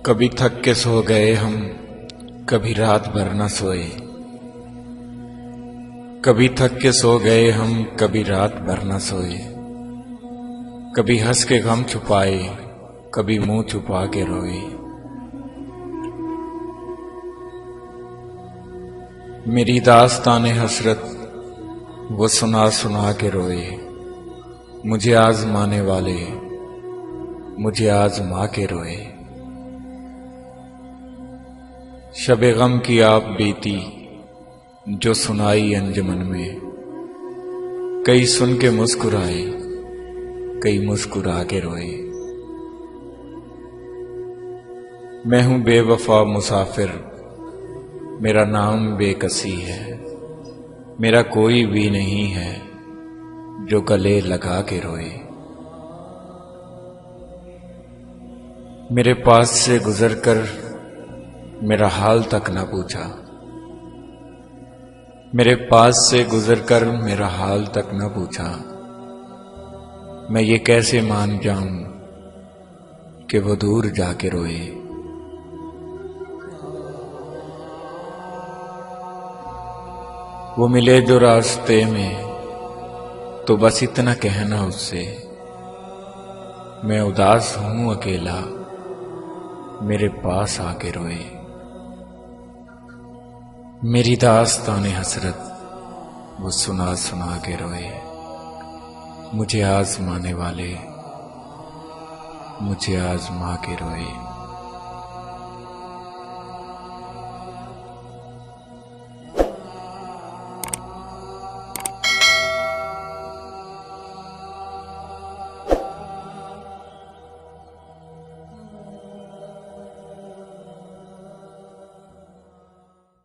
कभी थक के सो गए हम, कभी रात भर न सोए। कभी थक के सो गए हम, कभी रात भर न सोए। कभी हंस के गम छुपाए, कभी मुंह छुपा के रोए। मेरी दास्तान हसरत वो सुना सुना के रोए। मुझे आजमाने वाले मुझे आजमा के रोए। शबे गम की आप बीती जो सुनाई अंजुमन में। कई सुन के मुस्कुराए, कई मुस्कुरा के रोए। मैं हूं बेवफा मुसाफिर, मेरा नाम बेकसी है। मेरा कोई भी नहीं है जो गले लगा के रोए। मेरे पास से गुजर कर मेरा हाल तक न पूछा। मेरे पास से गुजर कर मेरा हाल तक न पूछा। मैं ये कैसे मान जाऊं कि वो दूर जाके रोए। वो मिले जो रास्ते में तो बस इतना कहना उससे, मैं उदास हूं अकेला, मेरे पास आके रोए। मेरी दास्तान हसरत वो सुना सुना के रोए। मुझे आजमाने वाले मुझे आजमा के रोए।